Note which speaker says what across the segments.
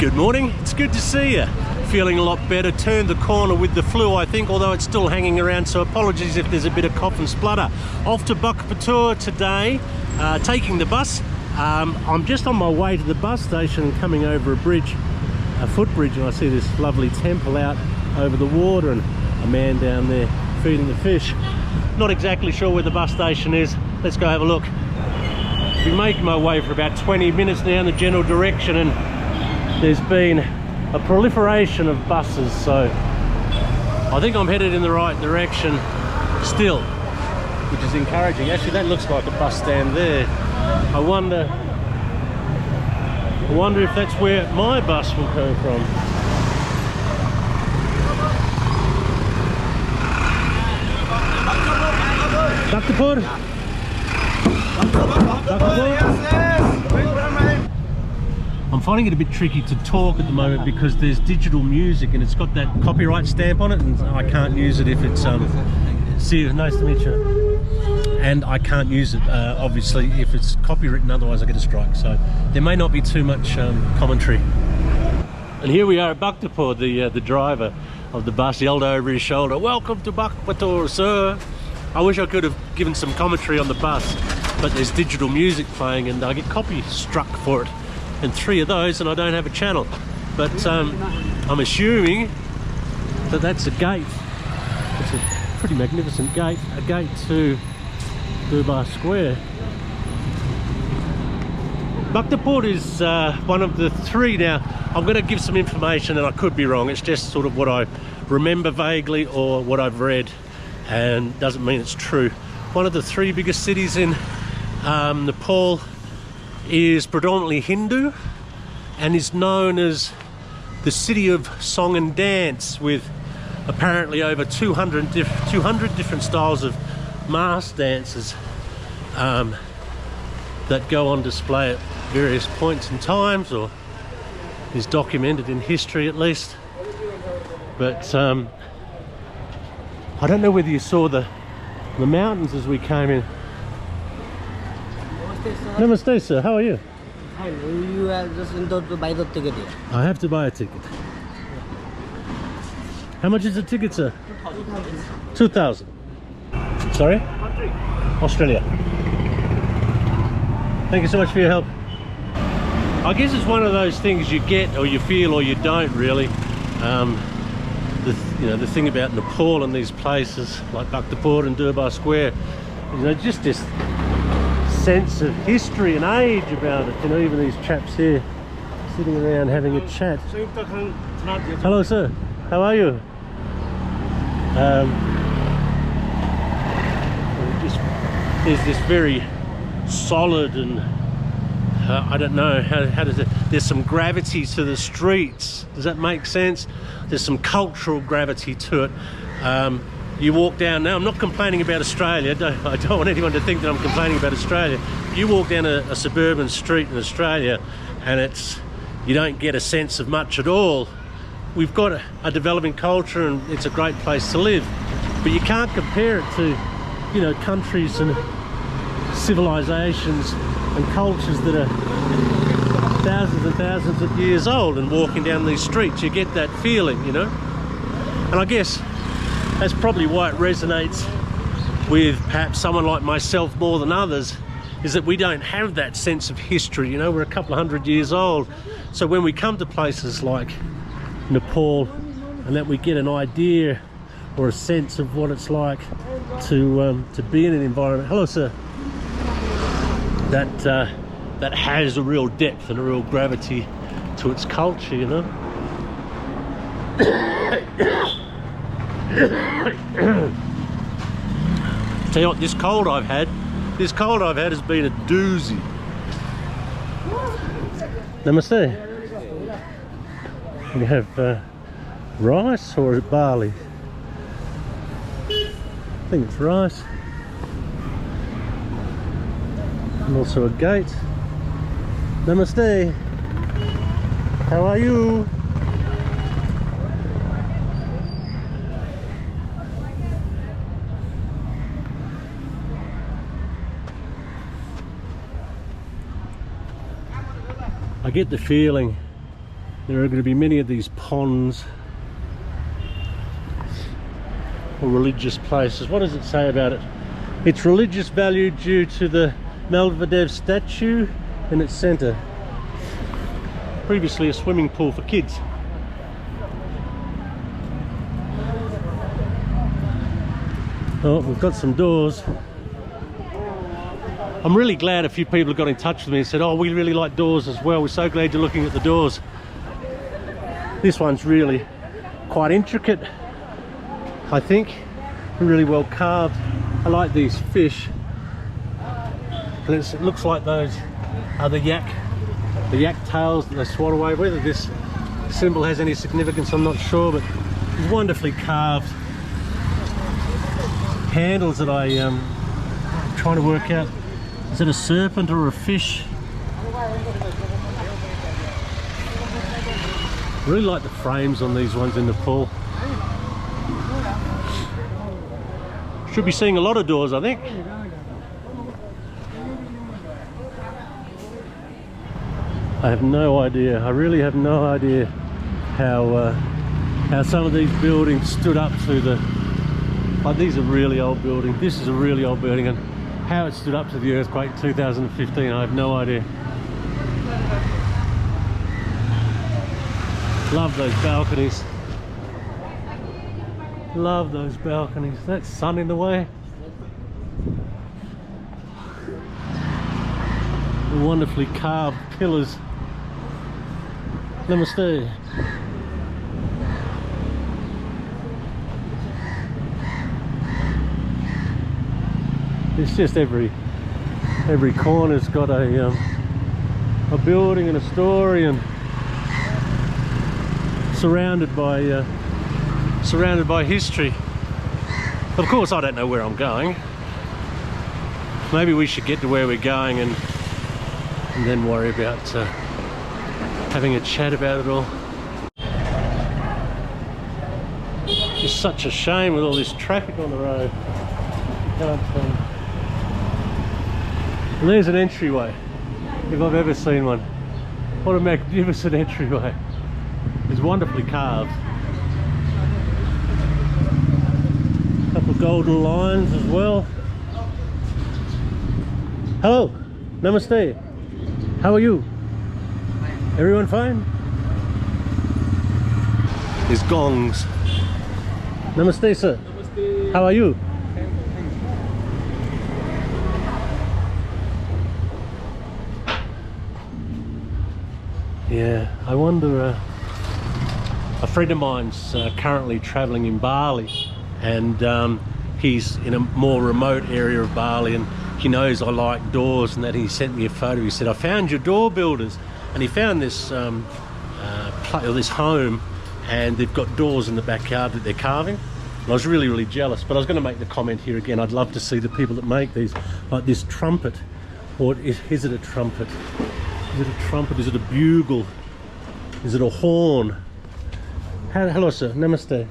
Speaker 1: Good morning, it's good to see you. Feeling a lot better, turned the corner with the flu I think, although it's still hanging around, so apologies if there's a bit of cough and splutter. Off to Bhaktapur today, taking the bus. I'm just on my way to the bus station and coming over a bridge, a footbridge, and I see this lovely temple out over the water and a man down there feeding the fish. Not exactly sure where the bus station is. Let's go have a look. I've been making my way for about 20 minutes now in the general direction, and there's been a proliferation of buses, so I think I'm headed in the right direction still, which is encouraging. Actually, that looks like a bus stand there. I wonder if that's where my bus will come from. Bhaktapur? I'm finding it a bit tricky to talk at the moment because there's digital music and it's got that copyright stamp on it, and I can't use it if it's see you, nice to meet you. And I can't use it obviously if it's copywritten, otherwise I get a strike, so there may not be too much commentary. And here we are at Bhaktapur. The driver of the bus yelled over his shoulder, "Welcome to Bhaktapur, sir." I wish I could have given some commentary on the bus, but there's digital music playing and I get copy struck for it, and 3 of those and I don't have a channel. But I'm assuming that that's a gate. It's a pretty magnificent gate, a gate to Durbar Square. Bhaktapur is one of the 3 now. I'm going to give some information and I could be wrong. It's just sort of what I remember vaguely or what I've read, and doesn't mean it's true. One of the 3 biggest cities in Nepal is predominantly Hindu and is known as the city of song and dance, with apparently over 200 different styles of mass dances that go on display at various points in times, or is documented in history at least. But I don't know whether you saw the mountains as we came in. Namaste, sir. How are you?
Speaker 2: Hi, you are just in to buy the ticket here.
Speaker 1: I have to buy a ticket. How much is the ticket, sir? 2,000. Sorry?
Speaker 2: Country.
Speaker 1: Australia. Thank you so much for your help. I guess it's one of those things you get or you feel or you don't really. The thing about Nepal and these places like Bhaktapur and Durbar Square, just this sense of history and age about it. Even these chaps here sitting around having a chat. Hello, sir. How are you? There's this very solid and I don't know how does it. There's some gravity to the streets. Does that make sense? There's some cultural gravity to it. You walk down now. I'm not complaining about Australia. I don't want anyone to think that I'm complaining about Australia. You walk down a suburban street in Australia, and you don't get a sense of much at all. We've got a developing culture, and it's a great place to live. But you can't compare it to, countries and civilizations and cultures that are thousands and thousands of years old, and walking down these streets you get that feeling, and I guess that's probably why it resonates with perhaps someone like myself more than others, is that we don't have that sense of history. We're a couple of 100 years old, so when we come to places like Nepal and that we get an idea or a sense of what it's like to be in an environment, hello sir, that has a real depth and a real gravity to its culture, Tell you what, this cold I've had has been a doozy. Namaste. We have rice, or is it barley? I think it's rice. And also a gate. Namaste. How are you? I get the feeling there are going to be many of these ponds or religious places. What does it say about it? It's religious value due to the Malvadev statue in its centre. Previously a swimming pool for kids. Oh, we've got some doors. I'm really glad a few people have got in touch with me and said, oh, we really like doors as well. We're so glad you're looking at the doors. This one's really quite intricate, I think. Really well carved. I like these fish. And it looks like those are the yak tails that they swat away. Whether this symbol has any significance, I'm not sure, but it's wonderfully carved handles that I'm trying to work out. Is it a serpent or a fish? Really like the frames on these ones in Nepal. Should be seeing a lot of doors, I think. I have no idea. I really have no idea how some of these buildings stood up to the. Like, these are really old buildings. This is a really old building, and how it stood up to the earthquake in 2015, I have no idea. Love those balconies. Love those balconies. That sun in the way. The wonderfully carved pillars. Namaste. It's just every corner's got a building and a story, and surrounded by history. Of course, I don't know where I'm going. Maybe we should get to where we're going and then worry about having a chat about it all. It's such a shame with all this traffic on the road. You can't. And there's an entryway, if I've ever seen one. What a magnificent entryway. It's wonderfully carved. A couple of golden lions as well. Hello, namaste. How are you? Everyone fine? There's gongs. Namaste, sir. Namaste. How are you? Yeah, I wonder, a friend of mine's currently travelling in Bali, and he's in a more remote area of Bali, and he knows I like doors and that. He sent me a photo. He said, I found your door builders, and he found this this home, and they've got doors in the backyard that they're carving. And I was really, really jealous, but I was going to make the comment here again. I'd love to see the people that make these, like this trumpet, or is it a trumpet? Is it a trumpet? Is it a bugle? Is it a horn? Hello, sir. Namaste.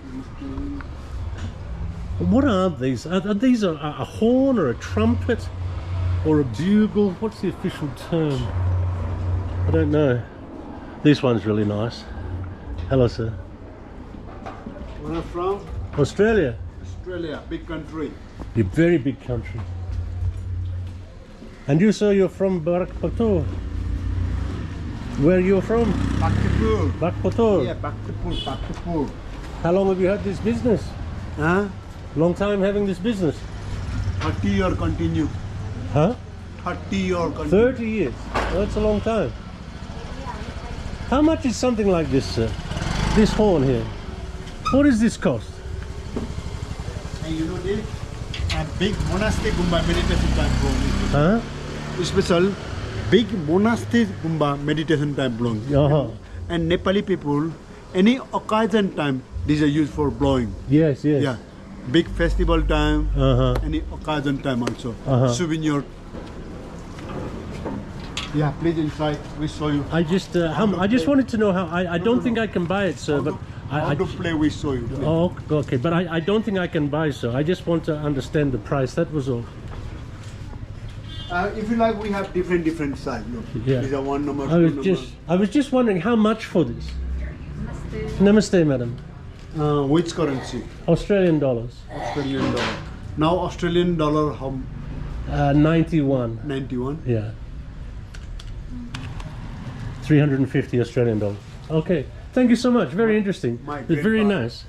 Speaker 1: What are these? Are these a horn or a trumpet or a bugle? What's the official term? I don't know. This one's really nice. Hello, sir.
Speaker 3: Where are you from?
Speaker 1: Australia.
Speaker 3: Australia, big country.
Speaker 1: A very big country. And you, sir, you're from Bhaktapur. Where you're from?
Speaker 3: Bhaktapur.
Speaker 1: Bhaktapur.
Speaker 3: Yeah, Bhaktapur.
Speaker 1: How long have you had this business?
Speaker 3: Huh?
Speaker 1: Long time having this business?
Speaker 3: 30 years continue.
Speaker 1: Huh?
Speaker 3: 30 years continue.
Speaker 1: 30 years. Well, that's a long time. How much is something like this, sir? This horn here. What does this cost?
Speaker 3: And you know this? A big monastery Gumba meditation time
Speaker 1: Huh?
Speaker 3: Special big monastery Gumba meditation time blowing. And Nepali people, any occasion time, these are used for blowing.
Speaker 1: Yes, yes.
Speaker 3: Yeah. Big festival time, any occasion time also. Souvenir. Yeah, please inside. We show you.
Speaker 1: I just wanted to know how. I don't think I can buy it, sir. But
Speaker 3: how to play, we show you.
Speaker 1: Oh, okay. But I don't think I can buy, sir. I just want to understand the price. That was all.
Speaker 3: If you like, we have different size. Look.
Speaker 1: Yeah.
Speaker 3: These are one number.
Speaker 1: I was just wondering how much for this. Namaste, madam.
Speaker 3: Which currency?
Speaker 1: Australian dollars.
Speaker 3: Australian dollar. Now Australian dollar how?
Speaker 1: 91.
Speaker 3: 91.
Speaker 1: Yeah. 350 Australian dollars. Okay. Thank you so much. Very interesting. It's very nice.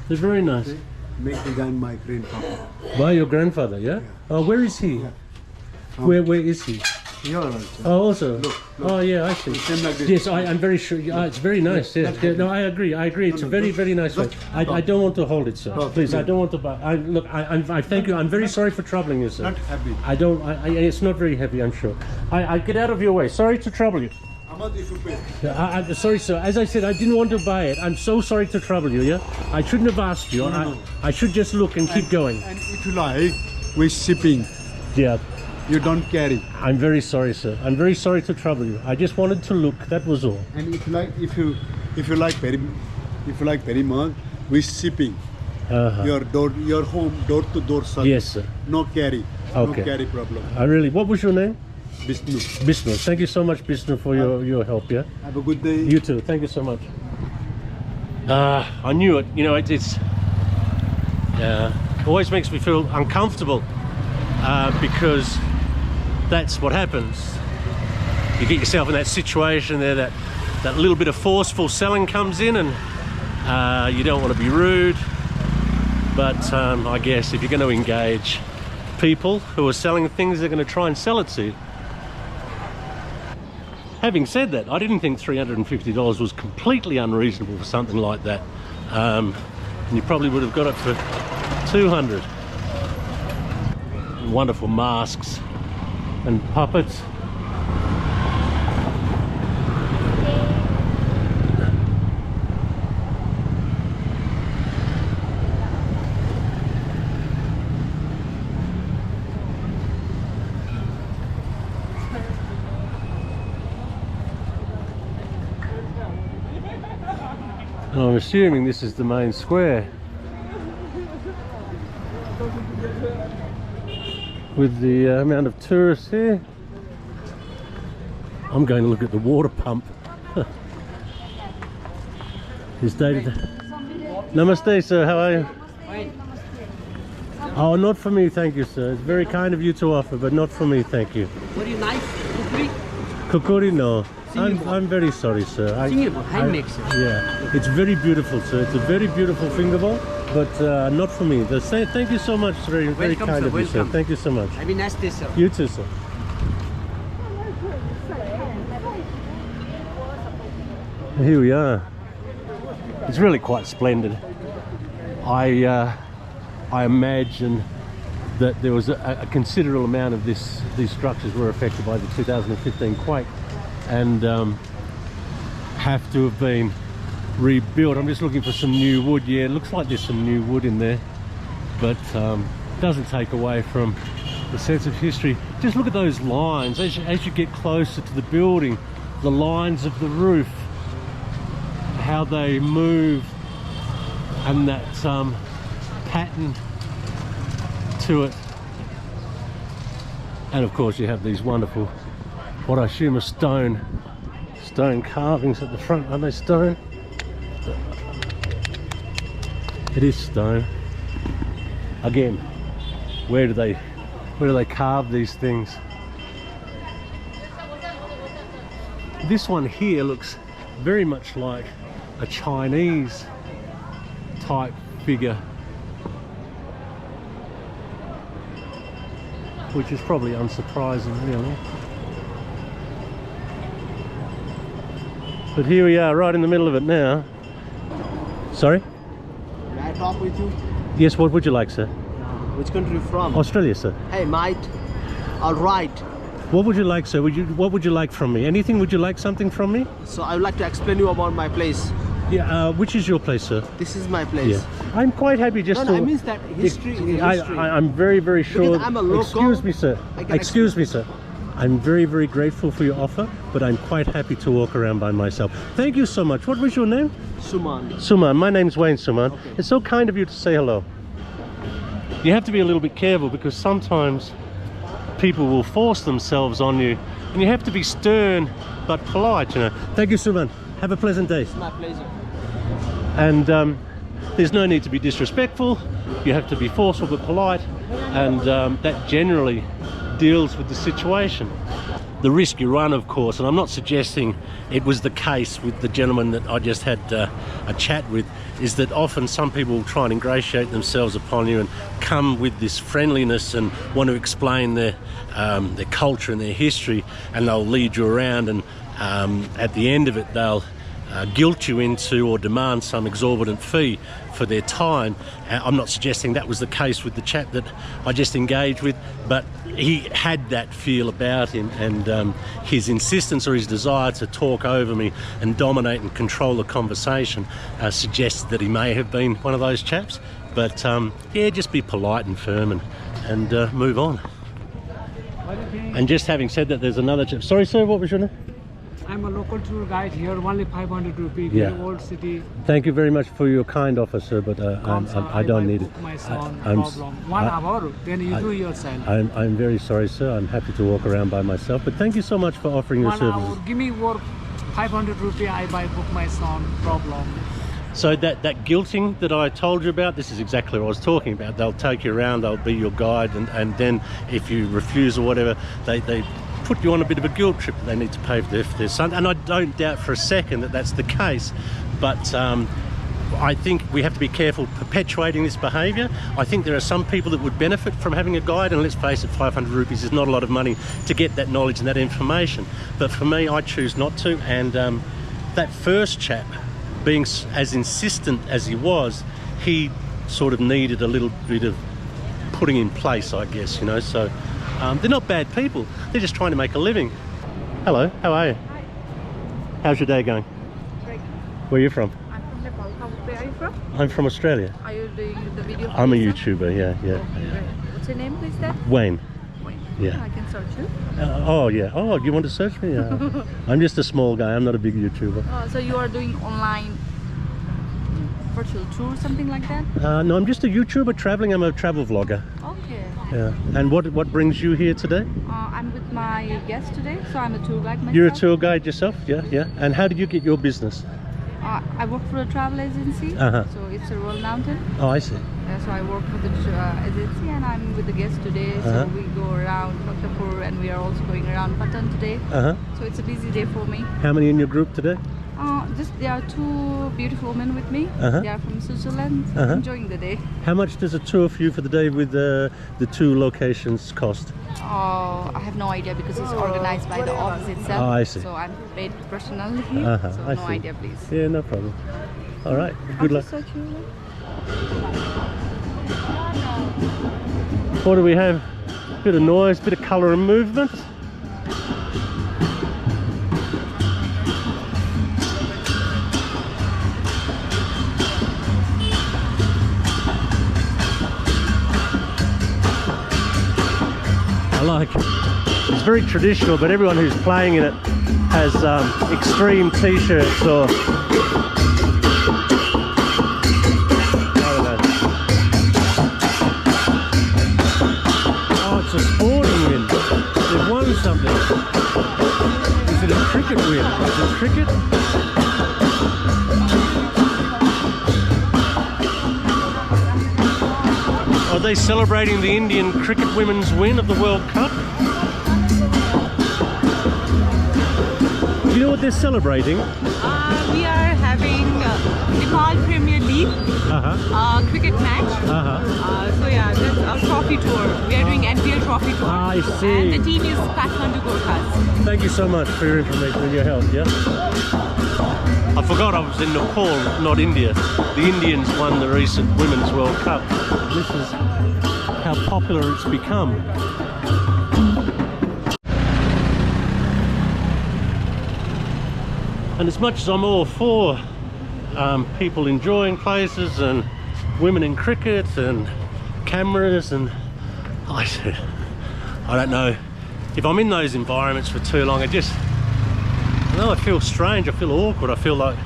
Speaker 1: It's very nice.
Speaker 3: Make design my grandpapa.
Speaker 1: By your grandfather, yeah? Oh, where is he? Where is he?
Speaker 3: Here also.
Speaker 1: Oh, also.
Speaker 3: Look.
Speaker 1: Oh, yeah, I see.
Speaker 3: Same like this.
Speaker 1: Yes, I'm very sure. It's very nice. Yeah. No, I agree. It's a very nice way. I don't want to hold it, sir. Please, I don't want to buy. I thank you. I'm very sorry for troubling you, sir.
Speaker 3: Not heavy.
Speaker 1: It's not very heavy, I'm sure. I get out of your way. Sorry to trouble you.
Speaker 3: How much if you pay?
Speaker 1: I'm sorry, sir. As I said, I didn't want to buy it. I'm so sorry to trouble you, yeah? I shouldn't have asked you.
Speaker 3: No.
Speaker 1: I should just look and keep going.
Speaker 3: And if you like, with shipping,
Speaker 1: Yeah.
Speaker 3: you don't carry.
Speaker 1: I'm very sorry, sir. I'm very sorry to trouble you. I just wanted to look. That was all.
Speaker 3: And if you like very much, with shipping, your home door to door service.
Speaker 1: Yes, sir.
Speaker 3: No carry.
Speaker 1: Okay.
Speaker 3: No carry problem.
Speaker 1: What was your name?
Speaker 3: Vishnu.
Speaker 1: Vishnu. Thank you so much, Vishnu, for your help, yeah?
Speaker 3: Have a good day.
Speaker 1: You too. Thank you so much. I knew it. You know, it's always makes me feel uncomfortable because that's what happens. You get yourself in that situation there, that little bit of forceful selling comes in, and you don't want to be rude. But I guess if you're going to engage people who are selling things, they're going to try and sell it to you. Having said that, I didn't think $350 was completely unreasonable for something like that. And you probably would have got it for 200. Wonderful masks and puppets. And I'm assuming this is the main square with the amount of tourists here. I'm going to look at the water pump. Is dated. Namaste, sir. How are you? Oh, not for me, thank you, sir. It's very kind of you to offer, but not for me, thank you.
Speaker 2: What do you like? Kukuri?
Speaker 1: Kukuri, no. I'm very sorry, sir.
Speaker 2: Handmade, sir.
Speaker 1: Yeah, it's very beautiful, sir. It's a very beautiful finger bowl, but not for me. Thank you so much, sir. Very
Speaker 2: Welcome,
Speaker 1: kind
Speaker 2: sir,
Speaker 1: of you, sir.
Speaker 2: welcome.
Speaker 1: Thank you so much.
Speaker 2: Have a nice day, sir.
Speaker 1: You too, sir. Here we are. It's really quite splendid. I imagine that there was a considerable amount of these structures were affected by the 2015 quake and have to have been rebuilt. I'm just looking for some new wood. Yeah, it looks like there's some new wood in there, but doesn't take away from the sense of history. Just look at those lines as you get closer to the building, the lines of the roof, how they move, and that pattern to it. And of course you have these wonderful, what I assume are stone carvings at the front. Are they stone? It is stone. Again, where do they carve these things? This one here looks very much like a Chinese type figure, which is probably unsurprising, really. But here we are, right in the middle of it now. Sorry?
Speaker 2: Can I talk with you?
Speaker 1: Yes, what would you like, sir?
Speaker 2: Which country you from?
Speaker 1: Australia, sir.
Speaker 2: Hey, mate. All right.
Speaker 1: What would you like, sir? What would you like from me? Anything? Would you like something from me?
Speaker 2: So I would like to explain you about my place.
Speaker 1: Yeah, which is your place, sir?
Speaker 2: This is my place.
Speaker 1: Yeah. I'm quite happy just to...
Speaker 2: I mean that history.
Speaker 1: I'm very, very sure...
Speaker 2: Because I'm a local.
Speaker 1: Excuse me, sir. Excuse me, sir. I'm very, very grateful for your offer, but I'm quite happy to walk around by myself. Thank you so much. What was your name?
Speaker 2: Suman.
Speaker 1: Suman. My name's Wayne Suman.
Speaker 2: Okay.
Speaker 1: It's so kind of you to say hello. You have to be a little bit careful because sometimes people will force themselves on you, and you have to be stern but polite, you know. Thank you, Suman. Have a pleasant day.
Speaker 2: It's my pleasure.
Speaker 1: And there's no need to be disrespectful. You have to be forceful but polite, and that generally deals with the situation. The risk you run, of course, and I'm not suggesting it was the case with the gentleman that I just had a chat with, is that often some people will try and ingratiate themselves upon you and come with this friendliness and want to explain their culture and their history, and they'll lead you around, and at the end of it they'll guilt you into or demand some exorbitant fee for their time. I'm not suggesting that was the case with the chap that I just engaged with, but he had that feel about him, and his insistence or his desire to talk over me and dominate and control the conversation suggests that he may have been one of those chaps. But yeah, just be polite and firm and move on. And just having said that, there's another chap. Sorry sir, what was your name?
Speaker 4: I'm a local tour guide here, only 500 rupees,
Speaker 1: Yeah.
Speaker 4: very old city.
Speaker 1: Thank you very much for your kind offer, sir, but I don't need it.
Speaker 4: My son,
Speaker 1: I'm
Speaker 4: problem. 1 hour, then you do yourself.
Speaker 1: I'm very sorry, sir. I'm happy to walk around by myself, but thank you so much for offering your
Speaker 4: 1
Speaker 1: services.
Speaker 4: hour, give me work, 500 rupees, I buy book my son, problem.
Speaker 1: So that guilting that I told you about, this is exactly what I was talking about. They'll take you around, they'll be your guide, and then if you refuse or whatever, they put you on a bit of a guilt trip that they need to pay for their son. And I don't doubt for a second that that's the case, but I think we have to be careful perpetuating this behaviour. I think there are some people that would benefit from having a guide, and let's face it, 500 rupees is not a lot of money to get that knowledge and that information. But for me, I choose not to, and that first chap, being as insistent as he was, he sort of needed a little bit of putting in place, I guess, you know. So they're not bad people, they're just trying to make a living. Hello, how are you?
Speaker 5: Hi.
Speaker 1: How's your day going?
Speaker 5: Great.
Speaker 1: Where are you from?
Speaker 5: I'm from Nepal. Where are you from?
Speaker 1: I'm from Australia.
Speaker 5: Are you doing the video?
Speaker 1: I'm a
Speaker 5: for
Speaker 1: YouTuber, yeah.
Speaker 5: yourself? Okay, great. What's your name, please, then?
Speaker 1: Wayne.
Speaker 5: Wayne.
Speaker 1: Yeah.
Speaker 5: I can search you.
Speaker 1: Oh yeah. Oh, you want to search me? Yeah. I'm just a small guy, I'm not a big YouTuber.
Speaker 5: So you are doing online virtual tour, something like that?
Speaker 1: No, I'm just a YouTuber traveling. I'm a travel vlogger.
Speaker 5: Okay.
Speaker 1: Yeah. And what brings you here today?
Speaker 5: I'm with my guest today, so I'm a tour guide myself.
Speaker 1: You're a tour guide yourself? Yeah, yeah. And how did you get your business?
Speaker 5: I work for a travel agency,
Speaker 1: Uh-huh.
Speaker 5: so it's a Royal Mountain.
Speaker 1: Oh, I see.
Speaker 5: So I work for the agency, and I'm with the guest today.
Speaker 1: Uh-huh.
Speaker 5: So we go around Bhaktapur, and we are also going around Patan today.
Speaker 1: Uh-huh.
Speaker 5: So it's a busy day for me.
Speaker 1: How many in your group today?
Speaker 5: There are two beautiful women with me.
Speaker 1: Uh-huh.
Speaker 5: They are from Switzerland, so
Speaker 1: Uh-huh.
Speaker 5: enjoying the day.
Speaker 1: How much does a tour for you for the day with the two locations cost?
Speaker 5: I have no idea because it's organized by the office itself.
Speaker 1: Oh, I see.
Speaker 5: So I'm paid personally,
Speaker 1: Uh-huh,
Speaker 5: so
Speaker 1: I
Speaker 5: no
Speaker 1: see.
Speaker 5: idea, please.
Speaker 1: Yeah, no problem. All right, good luck. What do we have? Bit of noise, bit of colour and movement. I like it. It's very traditional, but everyone who's playing in it has extreme t-shirts or it's a sporting win. They've won something. Is it a cricket win? Is it cricket? Are they celebrating the Indian cricket women's win of the World Cup? Do you know what they're celebrating?
Speaker 6: We are having Nepal Premier League cricket match. So yeah, that's our trophy tour. We are doing NPL trophy tour.
Speaker 1: I see.
Speaker 6: And the team is Kathmandu Gorkhas.
Speaker 1: Thank you so much for your information and your help, yeah? I forgot I was in Nepal, not India. The Indians won the recent Women's World Cup. This is how popular it's become. And as much as I'm all for people enjoying places and women in cricket and cameras, and I don't know, if I'm in those environments for too long, I know I feel strange, I feel awkward, I feel like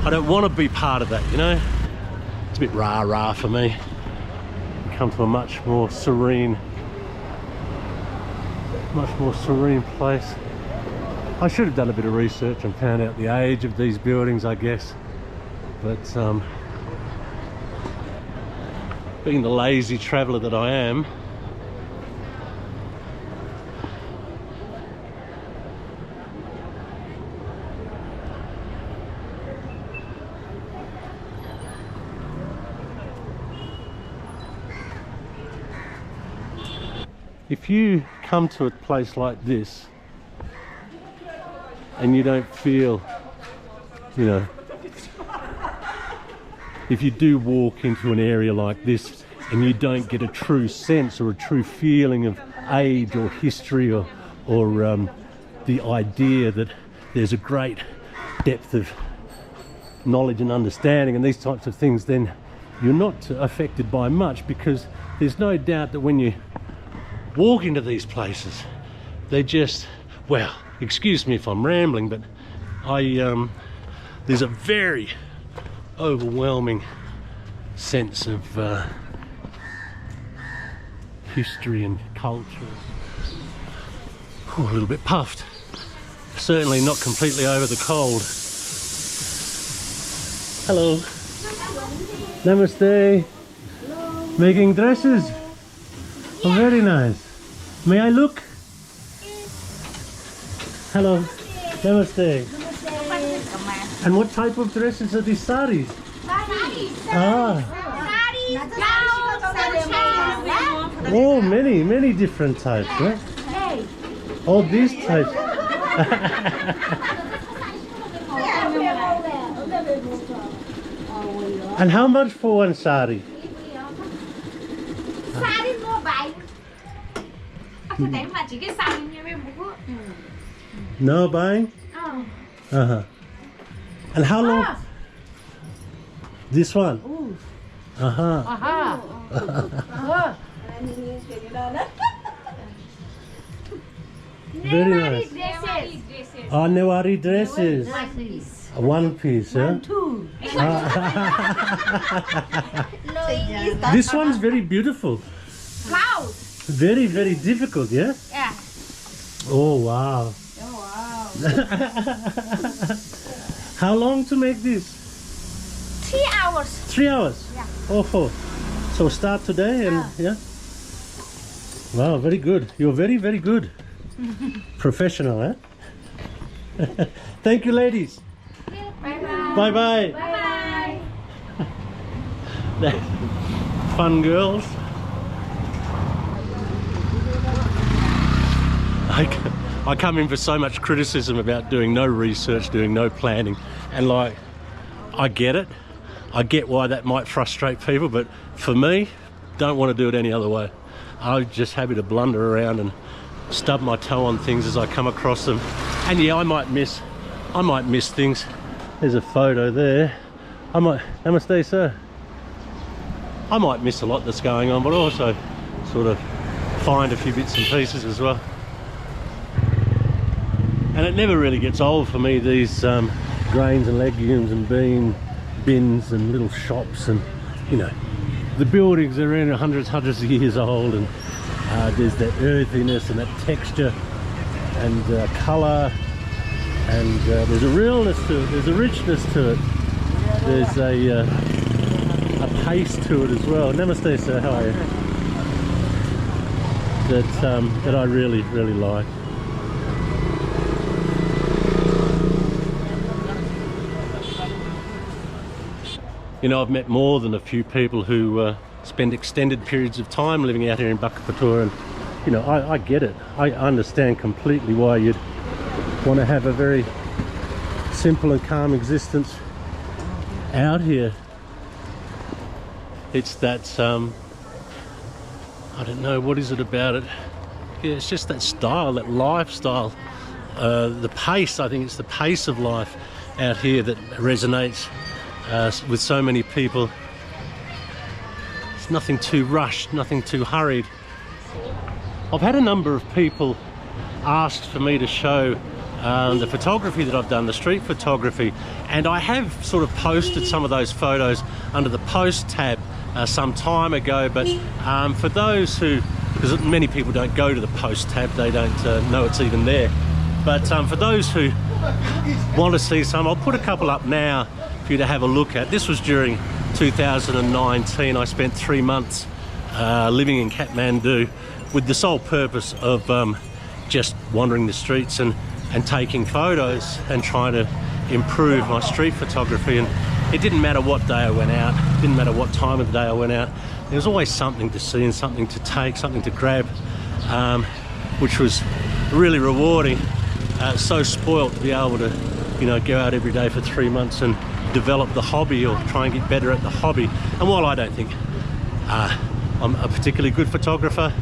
Speaker 1: I don't want to be part of that, you know? It's a bit rah-rah for me. Come to a much more serene place. I should have done a bit of research and found out the age of these buildings, I guess. But being the lazy traveller that I am, if you come to a place like this and you don't feel, you know, if you do walk into an area like this and you don't get a true sense or a true feeling of age or history or the idea that there's a great depth of knowledge and understanding and these types of things, then you're not affected by much, because there's no doubt that when you walk into these places, they just, well, excuse me if I'm rambling, but there's a very overwhelming sense of history and culture. Oh, a little bit puffed. Certainly not completely over the cold. Hello. Namaste. Hello. Making dresses. Oh, very nice. May I look? Hello. Namaste. And what type of dresses are these saris? Ah. Oh, many different types, right? All these types. And how much for one sari? No buying? And how long? This one? Very nice. Oh, Newari dresses. One piece, yeah?
Speaker 7: Two.
Speaker 1: This one's very beautiful.
Speaker 7: Wow.
Speaker 1: Very, very difficult, yeah?
Speaker 7: Yeah.
Speaker 1: Oh, wow.
Speaker 7: Oh, wow.
Speaker 1: How long to make this?
Speaker 7: 3 hours.
Speaker 1: 3 hours?
Speaker 7: Yeah.
Speaker 1: Oh, so start today and yeah? Wow, very good. You're very, very good. Professional, eh? Thank you, ladies.
Speaker 7: Bye-bye.
Speaker 1: Bye-bye.
Speaker 7: Bye-bye.
Speaker 1: Fun girls. I come in for so much criticism about doing no research, doing no planning, and like, I get it. I get why that might frustrate people, but for me, don't want to do it any other way. I'm just happy to blunder around and stub my toe on things as I come across them. And yeah, I might miss things. There's a photo there. Namaste, sir. I might miss a lot that's going on, but also sort of find a few bits and pieces as well. And it never really gets old for me, these grains and legumes and bean bins and little shops, and you know, the buildings are in hundreds of years old, and there's that earthiness and that texture and colour, and there's a realness to it, there's a richness to it, there's a pace to it as well. Namaste, sir, how are you? That I really like. You know, I've met more than a few people who spend extended periods of time living out here in Bhaktapur, and you know, I get it. I understand completely why you'd want to have a very simple and calm existence out here. It's that, I don't know, what is it about it? Yeah, it's just that style, that lifestyle, the pace. I think it's the pace of life out here that resonates with so many people. It's nothing too rushed, nothing too hurried. I've had a number of people ask for me to show the photography that I've done, the street photography, and I have sort of posted some of those photos under the post tab some time ago, but for those who, because many people don't go to the post tab, they don't know it's even there. But for those who want to see some, I'll put a couple up now for you to have a look at. This was during 2019. I spent 3 months living in Kathmandu with the sole purpose of just wandering the streets and taking photos and trying to improve my street photography. And it didn't matter what day I went out, it didn't matter what time of the day I went out, there was always something to see and something to take, something to grab, which was really rewarding. So spoilt to be able to, you know, go out every day for 3 months and develop the hobby or try and get better at the hobby. And while I don't think I'm a particularly good photographer,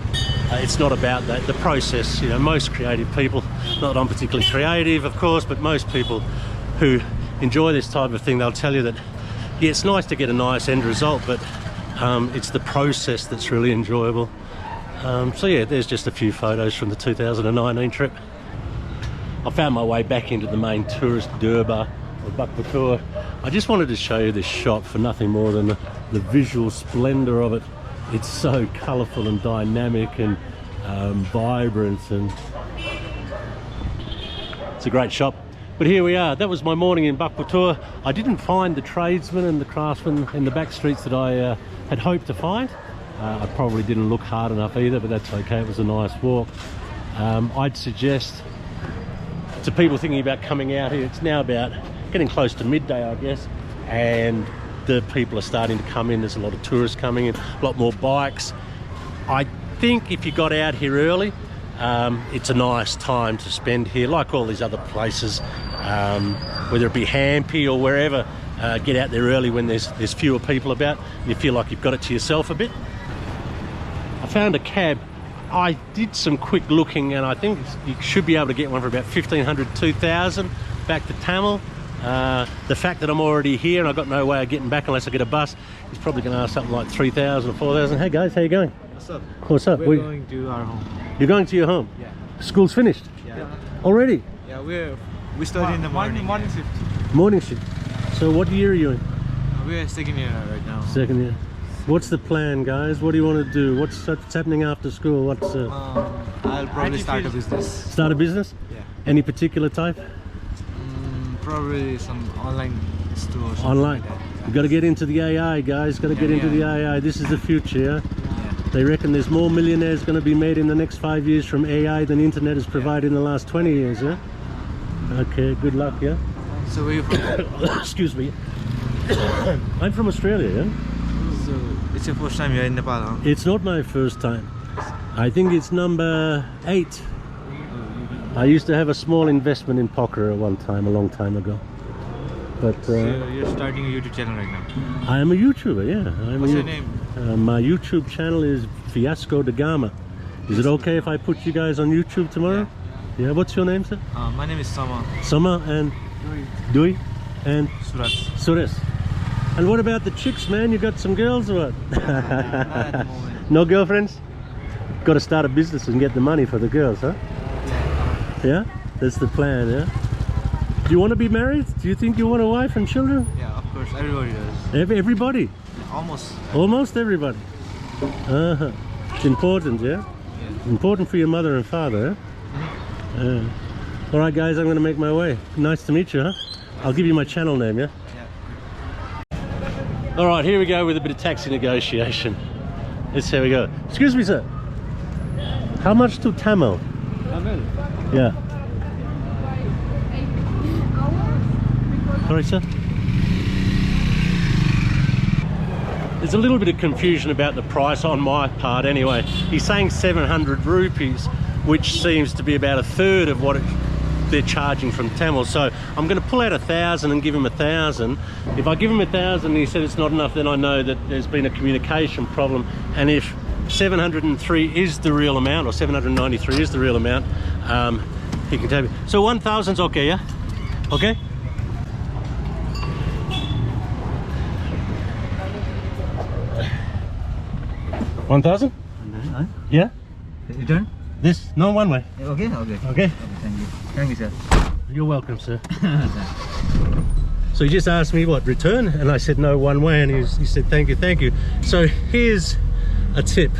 Speaker 1: it's not about that. The process, you know, most creative people, not that I'm particularly creative of course, but most people who enjoy this type of thing, they'll tell you that, yeah, it's nice to get a nice end result, but it's the process that's really enjoyable. So yeah, there's just a few photos from the 2019 trip. I found my way back into the main tourist Durbar of Bhaktapur. I just wanted to show you this shop for nothing more than the visual splendor of it. It's so colorful and dynamic and vibrant, and it's a great shop. But here we are. That was my morning in Bhaktapur. I didn't find the tradesmen and the craftsmen in the back streets that I had hoped to find. I probably didn't look hard enough either, but that's okay. It was a nice walk. I'd suggest to people thinking about coming out here, it's now about getting close to midday, I guess, and the people are starting to come in. There's a lot of tourists coming in, a lot more bikes. I think if you got out here early, it's a nice time to spend here, like all these other places, whether it be Hampi or wherever. Get out there early when there's fewer people about, and you feel like you've got it to yourself a bit. I found a cab. I did some quick looking, and I think you should be able to get one for about 1,500, 2,000 back to Tamil. The fact that I'm already here and I've got no way of getting back unless I get a bus, he's probably going to ask something like 3,000 or 4,000. Hey guys, how you going?
Speaker 2: What's up?
Speaker 1: What's up?
Speaker 2: We're going to our home.
Speaker 1: You're going to your home?
Speaker 2: Yeah.
Speaker 1: School's finished?
Speaker 2: Yeah.
Speaker 1: Already?
Speaker 2: Yeah, we study in the morning. Morning shift.
Speaker 1: Morning shift. So what year are you in?
Speaker 2: We're second year right now.
Speaker 1: Second year. What's the plan, guys? What do you want to do? What's happening after school? What's
Speaker 2: I'll probably start a business.
Speaker 1: Start a business?
Speaker 2: Yeah.
Speaker 1: Any particular type?
Speaker 2: Probably some online store. Or
Speaker 1: Online.
Speaker 2: like that. Yeah.
Speaker 1: You've got to get into the AI, guys. Got to get into the AI. This is the future. Yeah?
Speaker 2: Yeah.
Speaker 1: They reckon there's more millionaires going to be made in the next 5 years from AI than internet has provided in the last 20 years. Yeah. Okay. Good luck. Yeah.
Speaker 2: So where you from?
Speaker 1: Excuse me. I'm from Australia. Yeah.
Speaker 2: So it's your first time here in Nepal, huh?
Speaker 1: It's not my first time. I think it's number 8. I used to have a small investment in poker at one time, a long time ago. But
Speaker 2: So you're starting a YouTube channel right now.
Speaker 1: I am a YouTuber, yeah.
Speaker 2: What's your name?
Speaker 1: My YouTube channel is Fiasco de Gama. Is it okay if I put you guys on YouTube tomorrow? Yeah. What's your name, sir?
Speaker 2: My name is Sama.
Speaker 1: Sama and Dui and
Speaker 2: Surat.
Speaker 1: Suresh. And what about the chicks, man? You got some girls or what?
Speaker 2: At the moment.
Speaker 1: No girlfriends? Got to start a business and get the money for the girls, huh? Yeah? That's the plan, yeah? Do you want to be married? Do you think you want a wife and children?
Speaker 2: Yeah, of course, everybody does.
Speaker 1: Everybody?
Speaker 2: Almost.
Speaker 1: Almost everybody? Uh-huh. It's important, yeah? Important for your mother and father, eh? All right, guys, I'm going to make my way. Nice to meet you, huh? I'll give you my channel name, yeah? All right, here we go with a bit of taxi negotiation. Let's see how we go. Excuse me, sir. How much to Tamil?
Speaker 2: Tamil?
Speaker 1: Yeah. Sorry, sir. There's a little bit of confusion about the price on my part anyway. He's saying 700 rupees, which seems to be about a third of what they're charging from Tamil. So I'm going to pull out 1,000 and give him 1,000. If I give him 1,000 and he said it's not enough, then I know that there's been a communication problem. And if 703 is the real amount, or 793 is the real amount, he can tell me. So 1,000's okay, yeah? Okay? $1,000? Yeah?
Speaker 2: Return?
Speaker 1: This? No, one way.
Speaker 2: Okay, okay.
Speaker 1: Okay?
Speaker 2: Okay, thank you. Thank you, sir.
Speaker 1: You're welcome, sir. So he just asked me what, return? And I said no, one way, and he said thank you, thank you. So here's a tip.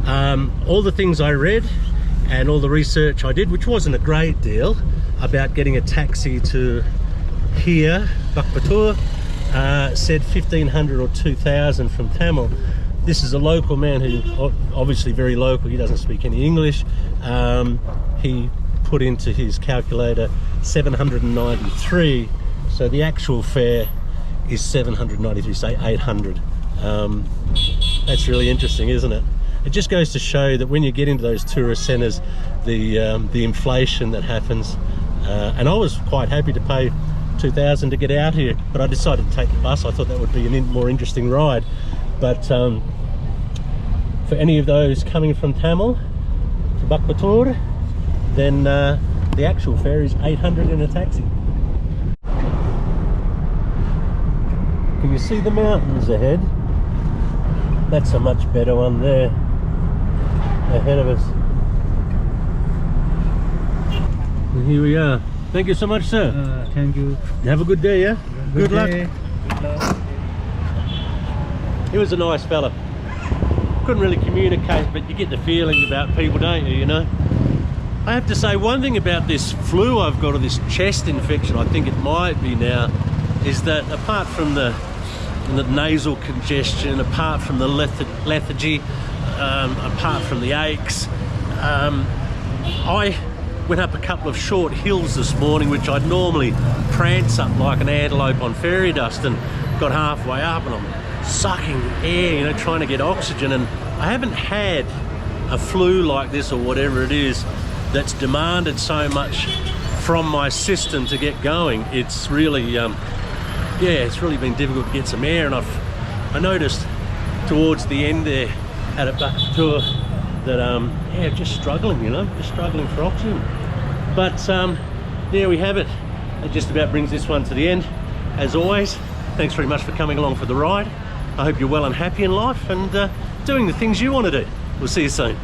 Speaker 1: All the things I read and all the research I did, which wasn't a great deal, about getting a taxi to here, Bhaktapur, said 1,500 or 2,000 from Tamil. This is a local man who, obviously very local, he doesn't speak any English. He put into his calculator 793, so the actual fare is 793, say 800. That's really interesting, isn't it? It just goes to show that when you get into those tourist centres, the inflation that happens. And I was quite happy to pay 2,000 to get out here, but I decided to take the bus. I thought that would be a more interesting ride. But for any of those coming from Tamil to Bhaktapur, then the actual fare is 800 in a taxi. Can you see the mountains ahead? That's a much better one there ahead of us. And here we are. Thank you so much, sir.
Speaker 2: Thank you.
Speaker 1: Have a good day, yeah? Good luck.
Speaker 2: Day. Good luck.
Speaker 1: He was a nice fella. Couldn't really communicate, but you get the feeling about people, don't you, you know? I have to say one thing about this flu I've got, or this chest infection, I think it might be now, is that apart from the nasal congestion, apart from the lethargy, apart from the aches, I went up a couple of short hills this morning, which I'd normally prance up like an antelope on fairy dust, and got halfway up and I'm sucking air, you know, trying to get oxygen. And I haven't had a flu like this, or whatever it is, that's demanded so much from my system to get going. It's really yeah, it's really been difficult to get some air. And I noticed towards the end there at a Bhaktapur that yeah, just struggling, you know, just struggling for oxygen. But there we have it. That just about brings this one to the end. As always, thanks very much for coming along for the ride. I hope you're well and happy in life, and doing the things you want to do. We'll see you soon.